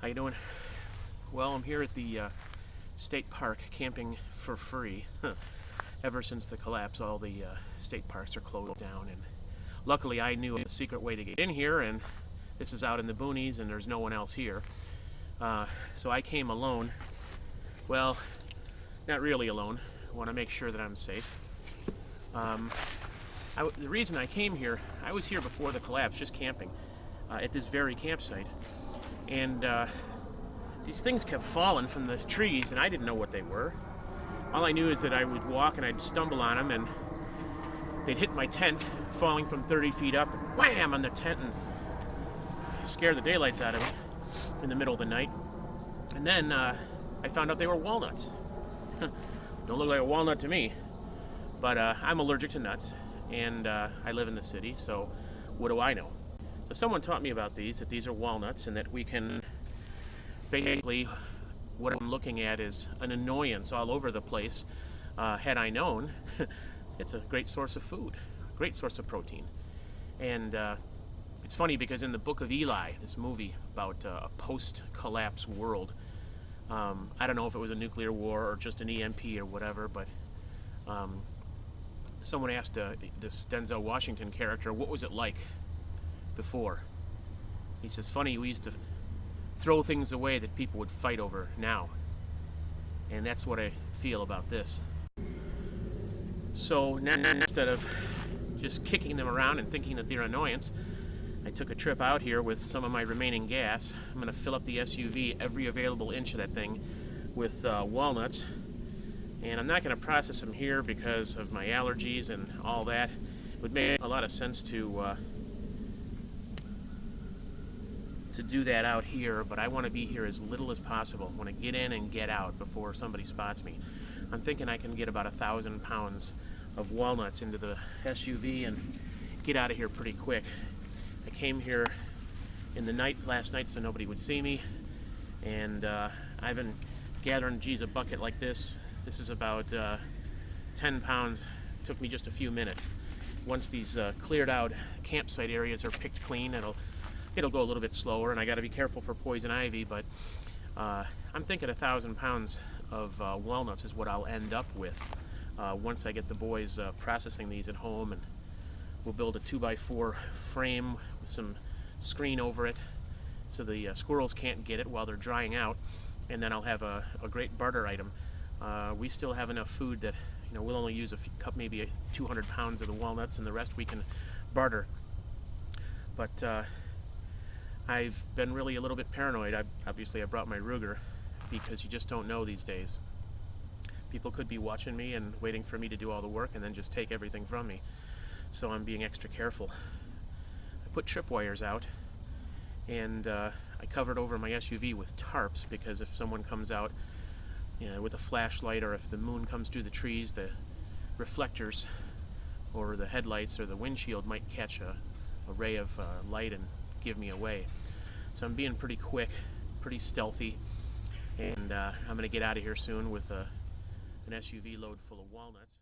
How you doing? Well, I'm here at the state park camping for free. Ever since the collapse, all the state parks are closed down, and luckily I knew a secret way to get in here, and this is out in the boonies and there's no one else here. So I came alone. Well, not really alone. I want to make sure that I'm safe. The reason I came here, I was here before the collapse, just camping at this very campsite. And these things kept falling from the trees, and I didn't know what they were. All I knew is that I would walk and I'd stumble on them, and they'd hit my tent, falling from 30 feet up, and wham on the tent, and scare the daylights out of me in the middle of the night. And then I found out they were walnuts. Don't look like a walnut to me, but I'm allergic to nuts, and I live in the city, so what do I know? So someone taught me about these, that these are walnuts, and that we can basically, what I'm looking at is an annoyance all over the place. Had I known, it's a great source of food, great source of protein. And it's funny because in the Book of Eli, this movie about a post-collapse world, I don't know if it was a nuclear war or just an EMP or whatever, but someone asked this Denzel Washington character, what was it like before? He says, funny, we used to throw things away that people would fight over now. And that's what I feel about this. So now, instead of just kicking them around and thinking that they're an annoyance, I took a trip out here with some of my remaining gas. I'm going to fill up the SUV, every available inch of that thing, with walnuts. And I'm not going to process them here because of my allergies and all that. It would make a lot of sense to do that out here, but I want to be here as little as possible. I want to get in and get out before somebody spots me. I'm thinking I can get about 1,000 pounds of walnuts into the SUV and get out of here pretty quick. I came here in the night last night so nobody would see me, and I've been gathering, geez, a bucket like this. This is about 10 pounds. It took me just a few minutes. Once these cleared out campsite areas are picked clean, it'll go a little bit slower, and I got to be careful for poison ivy, but I'm thinking 1,000 pounds of walnuts is what I'll end up with once I get the boys processing these at home, and we'll build a 2x4 frame with some screen over it so the squirrels can't get it while they're drying out, and then I'll have a great barter item. We still have enough food that we'll only use maybe 200 pounds of the walnuts, and the rest we can barter. But I've been really a little bit paranoid. Obviously I brought my Ruger because you just don't know these days. People could be watching me and waiting for me to do all the work and then just take everything from me. So I'm being extra careful. I put tripwires out, and I covered over my SUV with tarps because if someone comes out with a flashlight, or if the moon comes through the trees, the reflectors or the headlights or the windshield might catch a ray of light and give me away. So I'm being pretty quick, pretty stealthy, and I'm going to get out of here soon with an SUV load full of walnuts.